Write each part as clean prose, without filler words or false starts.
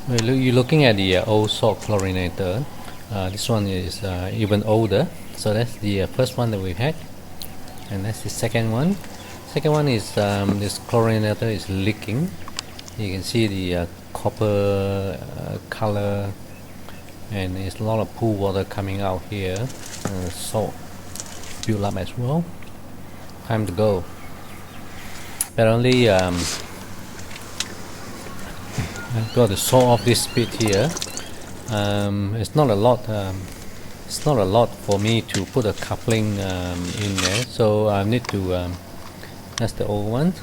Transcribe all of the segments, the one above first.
You're looking at the old salt chlorinator. This one is even older, so that's the first one that we had, and that's the second one. Second one is this chlorinator is leaking. You can see the copper color, and there's a lot of pool water coming out here. Salt build up as well. Time to go. Apparently I've got to saw off this bit here. It's not a lot. It's not a lot for me to put a coupling in there, so I need to. That's the old one.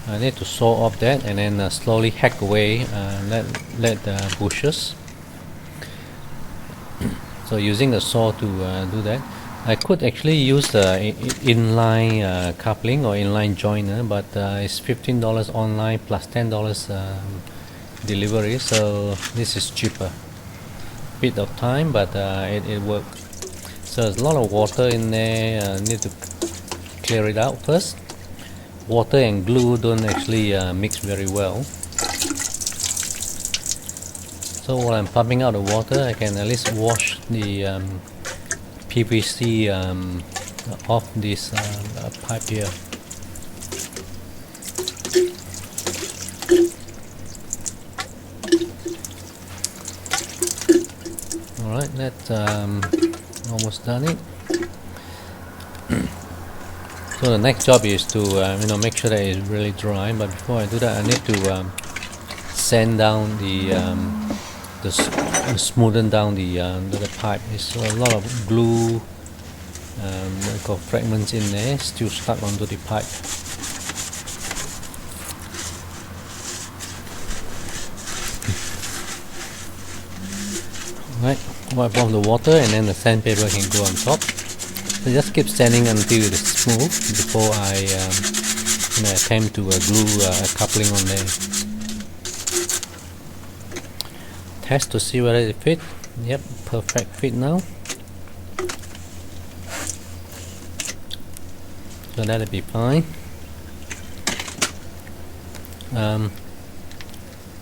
I need to saw off that and then slowly hack away. Let the bushes. So using the saw to do that. I could actually use the inline coupling or inline joiner, but it's $15 online plus $10 delivery, so this is cheaper. Bit of time, but it worked. So there's a lot of water in there. Need to clear it out first. Water and glue don't actually mix very well. So while I'm pumping out the water, I can at least wash the PVC off this pipe here. Alright, that's almost done it. So the next job is to make sure that it's really dry, but before I do that I need to sand down smoothen down the pipe. There's a lot of glue, got fragments in there still stuck onto the pipe. Right, wipe off the water and then the sandpaper can go on top. So just keep sanding until it is smooth before I attempt to glue a coupling on there. Test to see whether it fit. Yep, perfect fit now. So that'll be fine.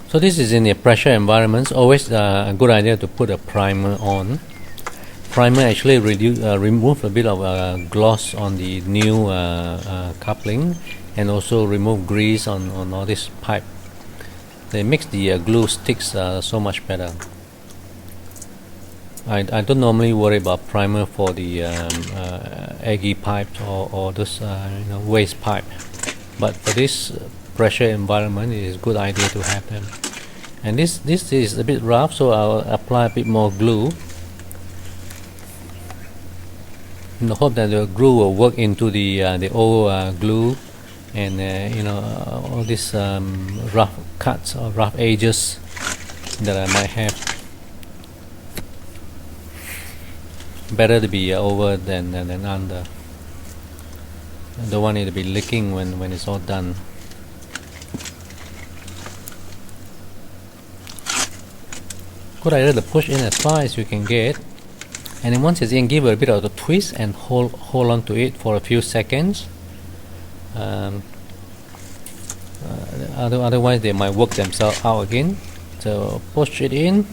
So this is in the pressure environments. Always a good idea to put a primer on. Primer actually remove a bit of gloss on the new coupling, and also remove grease on all this pipe. They makes the glue sticks so much better. I don't normally worry about primer for the eggy pipes or this waste pipe, but for this pressure environment it is a good idea to have them. And this is a bit rough, so I'll apply a bit more glue in the hope that the glue will work into the old glue, and all these rough cuts or rough edges that I might have. Better to be over than under. I don't want it to be leaking when it's all done. Good idea to push in as far as you can get, and then once it's in, give it a bit of a twist and hold on to it for a few seconds. Otherwise they might work themselves out again. So push it in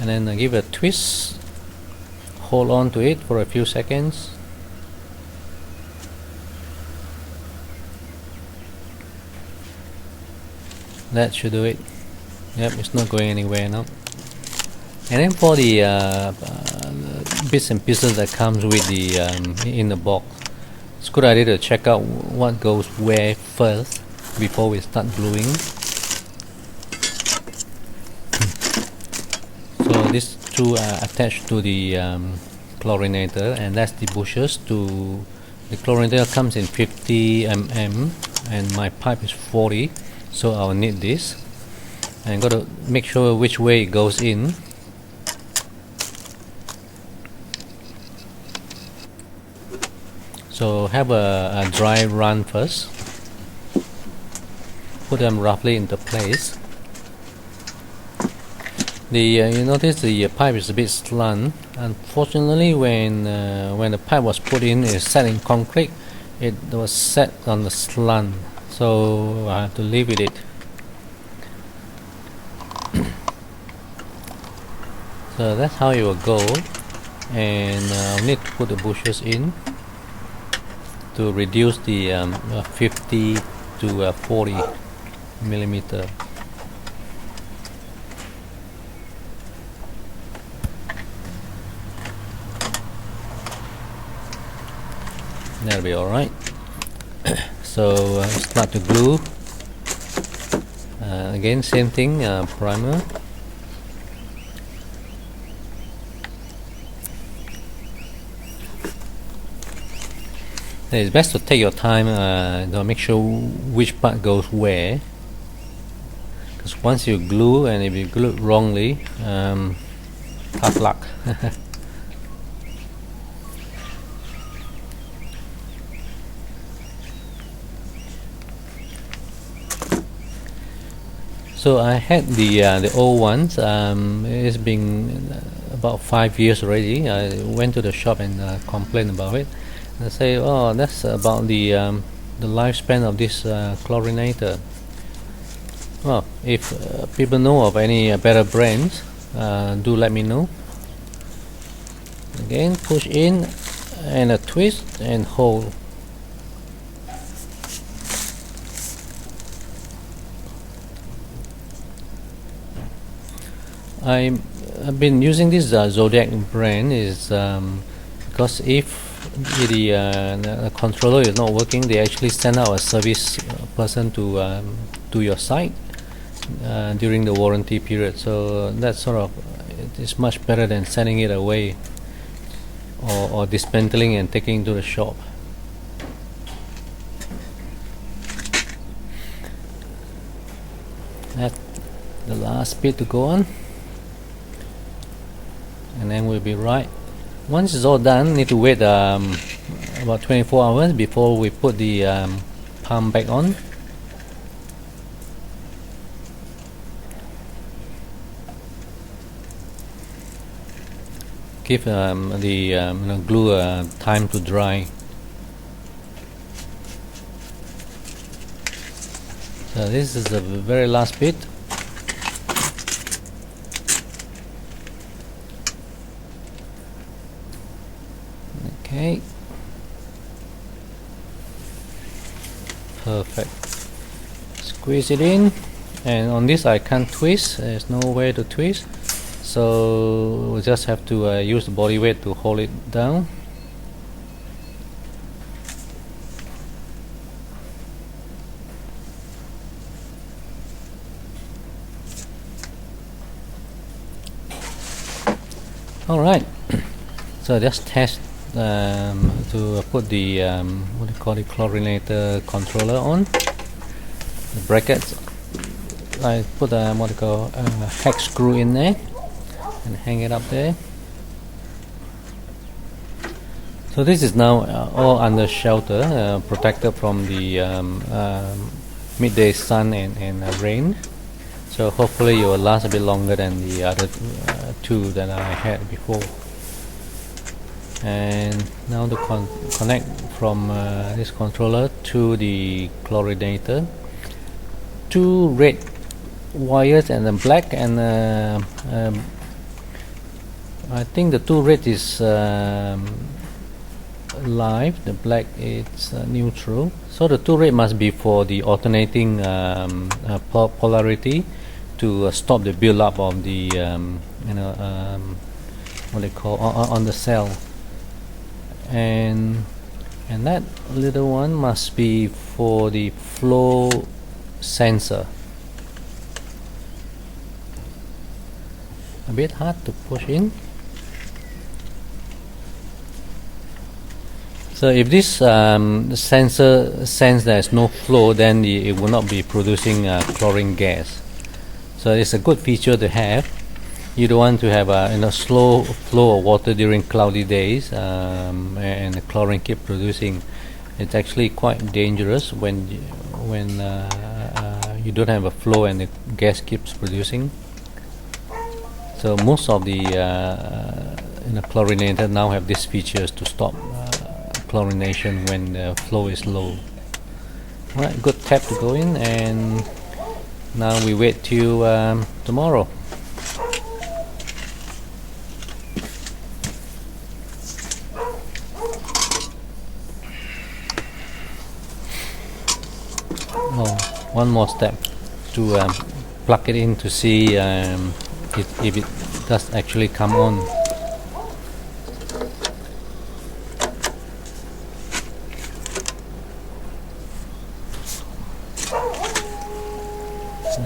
and then give it a twist, hold on to it for a few seconds. That should do it. Yep, it's not going anywhere now. And then for the bits and pieces that comes with the in the box, it's a good idea to check out what goes where first before we start gluing. So these two are attached to the chlorinator, and that's the bushes. To the chlorinator comes in 50 mm and my pipe is 40, so I'll need this. And got to make sure which way it goes in. So have a dry run first. Put them roughly into place. You notice the pipe is a bit slant. Unfortunately, when the pipe was put in, it's set in concrete. It was set on the slant, so I have to live with it. So that's how it will go, and I'll need to put the bushers in to reduce the 50 to 40 millimeter. That'll be alright. So start to glue. Again, same thing, primer. It's best to take your time to make sure which part goes where, because once you glue, and if you glue it wrongly, tough luck. So I had the old ones. It's been about 5 years already. I went to the shop and complained about it. I say, oh, that's about the lifespan of this chlorinator. Well, if people know of any better brands, do let me know. Again, push in and a twist and hold. I've been using this Zodiac brand is because if the controller is not working, they actually send out a service person to your site during the warranty period. So that sort of is much better than sending it away or dismantling and taking to the shop. That's the last bit to go on, and then we'll be right. Once it's all done, need to wait about 24 hours before we put the pump back on. Give the glue time to dry. So this is the very last bit. Okay, perfect. Squeeze it in, and on this I can't twist. There's no way to twist, so we just have to use the body weight to hold it down. All right. So just test to put the what do you call it, chlorinator controller on the brackets. I put a what do you call hex screw in there and hang it up there. So this is now all under shelter, protected from the midday sun and rain. So hopefully it will last a bit longer than the other two that I had before. And now to connect from this controller to the chlorinator. Two red wires and a black, and I think the two red is live, the black is neutral. So the two red must be for the alternating polarity to stop the build up of the what they call on the cell. And that little one must be for the flow sensor. A bit hard to push in. So if this sensor senses there's no flow, then it will not be producing chlorine gas. So it's a good feature to have. You don't want to have a slow flow of water during cloudy days, and the chlorine keep producing. It's actually quite dangerous when you don't have a flow and the gas keeps producing. So most of the chlorinator now have these features to stop chlorination when the flow is low. Alright, good tap to go in, and now we wait till tomorrow. one more step to plug it in to see if it does actually come on.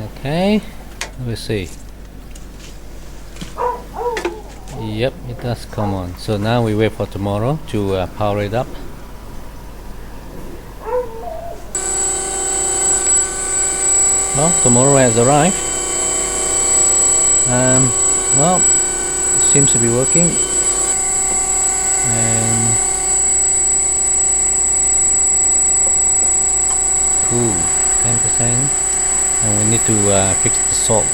Okay, we'll see. Yep, it does come on. So now we wait for tomorrow to power it up. Well, tomorrow has arrived. Well, it seems to be working. And cool, 10%. And we need to fix the salt.